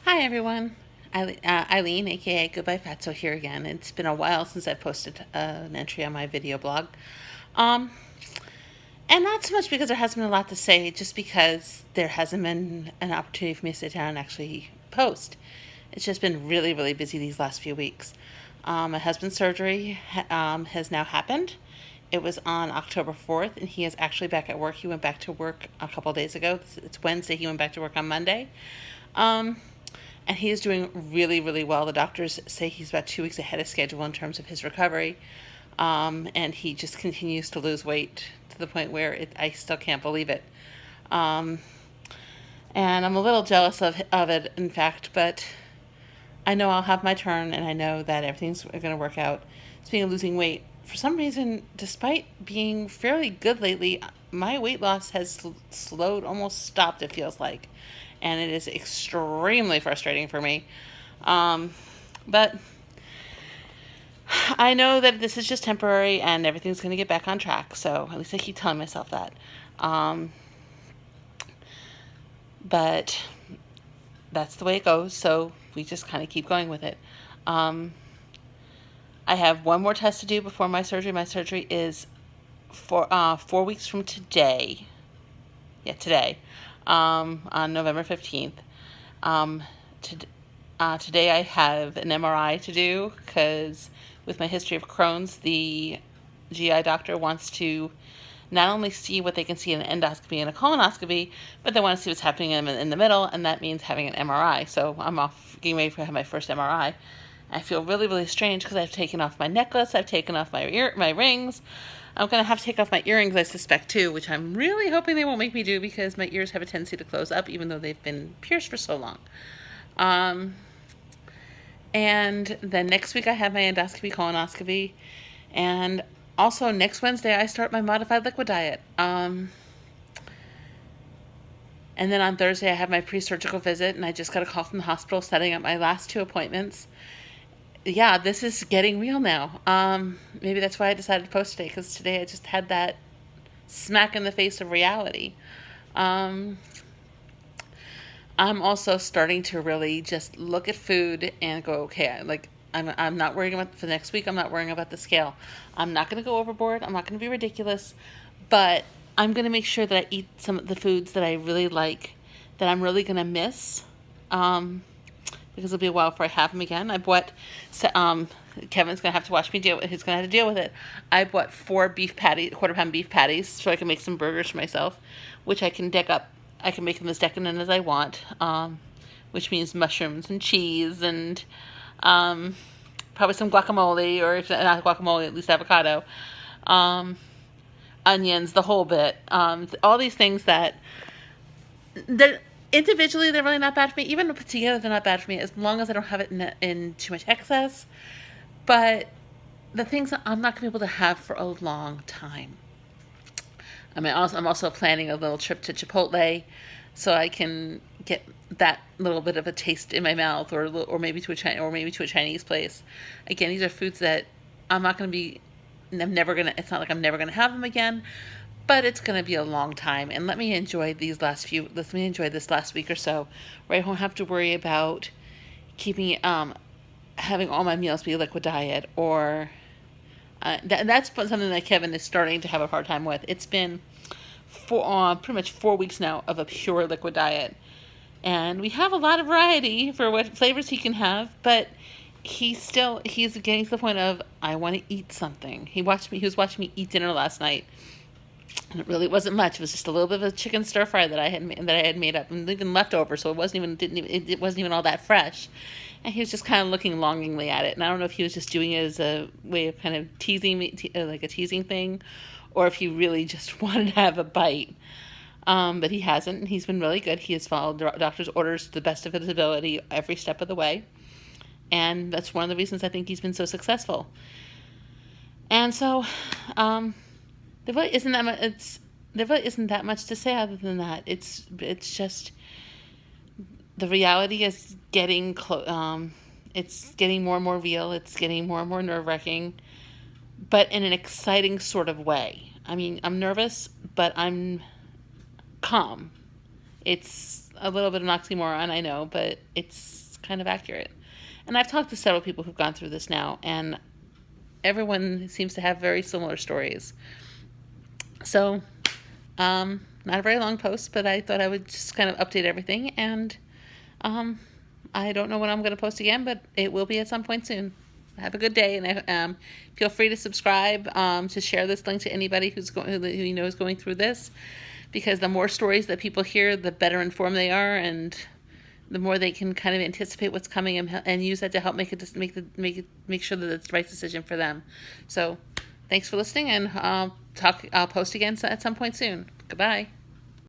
Hi everyone, Eileen, aka Goodbye Fatso here again. It's been a while since I posted an entry on my video blog, um, and not so much because there hasn't been a lot to say, just because there hasn't been an opportunity for me to sit down and actually post. It's just been really, really busy these last few weeks. My husband's surgery has now happened. It was on October 4th, and he is actually back at work. He went back to work a couple of days ago. It's Wednesday. He went back to work on Monday. Um, and he is doing really, really well. The doctors say he's about 2 weeks ahead of schedule in terms of his recovery. And he just continues to lose weight to the point where I still can't believe it. Um, and I'm a little jealous of it, in fact, but I know I'll have my turn, and I know that everything's going to work out. Speaking of losing weight, for some reason, despite being fairly good lately, my weight loss has slowed, almost stopped, it feels like. And it is extremely frustrating for me. Um, but I know that this is just temporary and everything's going to get back on track. So at least I keep telling myself that. Um, but that's the way it goes. So we just kind of keep going with it. Um, I have one more test to do before my surgery. My surgery is 4 weeks from today. Yeah, today, on November 15th. Um, to, Today I have an MRI to do because with my history of Crohn's, the GI doctor wants to not only see what they can see in an endoscopy and a colonoscopy, but they want to see what's happening in the middle, and that means having an MRI. So I'm off getting ready to have my first MRI. I feel really, really strange because I've taken off my necklace, I've taken off my rings. I'm going to have to take off my earrings, I suspect, too, which I'm really hoping they won't make me do because my ears have a tendency to close up even though they've been pierced for so long. And then next week I have my endoscopy, colonoscopy, and also next Wednesday I start my modified liquid diet. And then on Thursday I have my pre-surgical visit, and I just got a call from the hospital setting up my last two appointments. Yeah, this is getting real now. Maybe that's why I decided to post today, because today I just had that smack in the face of reality. Um, I'm also starting to really just look at food and go, okay, I'm not worrying about for next week. I'm not worrying about the scale. I'm not going to go overboard. I'm not going to be ridiculous, but I'm going to make sure that I eat some of the foods that I really like, that I'm really going to miss. Because it'll be a while before I have them again. I bought, Kevin's going to have to watch me deal with it. He's going to have to deal with it. I bought 4 beef patties, quarter-pound beef patties, so I can make some burgers for myself, which I can deck up. I can make them as decadent as I want, which means mushrooms and cheese and probably some guacamole, or if not guacamole, at least avocado, onions, the whole bit. All these things that individually they're really not bad for me. Even put together, they're not bad for me as long as I don't have it in too much excess. But the things that I'm not going to be able to have for a long time. I'm also planning a little trip to Chipotle, so I can get that little bit of a taste in my mouth, or maybe to a Chinese place. Again, these are foods that I'm not going to be. I'm never gonna. It's not like I'm never going to have them again, but it's going to be a long time. And let me enjoy Let me enjoy this last week or so, where I don't have to worry about keeping having all my meals be liquid diet, or that's something that Kevin is starting to have a hard time with. It's been pretty much 4 weeks now of a pure liquid diet, and we have a lot of variety for what flavors he can have, but he's getting to the point of, I want to eat something. He was watching me eat dinner last night, and it really wasn't much. It was just a little bit of a chicken stir fry that I had made up, and even leftover, so it wasn't even all that fresh. And he was just kind of looking longingly at it. And I don't know if he was just doing it as a way of kind of teasing me, like a teasing thing, or if he really just wanted to have a bite. But he hasn't, and he's been really good. He has followed the doctor's orders to the best of his ability every step of the way. And that's one of the reasons I think he's been so successful. And so, there really isn't that much to say other than that. It's just, the reality is getting it's getting more and more real. It's getting more and more nerve-wracking, but in an exciting sort of way. I mean, I'm nervous, but I'm calm. It's a little bit of an oxymoron, I know, but it's kind of accurate. And I've talked to several people who've gone through this now, and everyone seems to have very similar stories. So, not a very long post, but I thought I would just kind of update everything. And I don't know when I'm going to post again, but it will be at some point soon. Have a good day, and feel free to subscribe, to share this link to anybody who you know is going through this, because the more stories that people hear, the better informed they are, and the more they can kind of anticipate what's coming and use that to help make sure that it's the right decision for them. So, thanks for listening, and I'll post again at some point soon. Goodbye.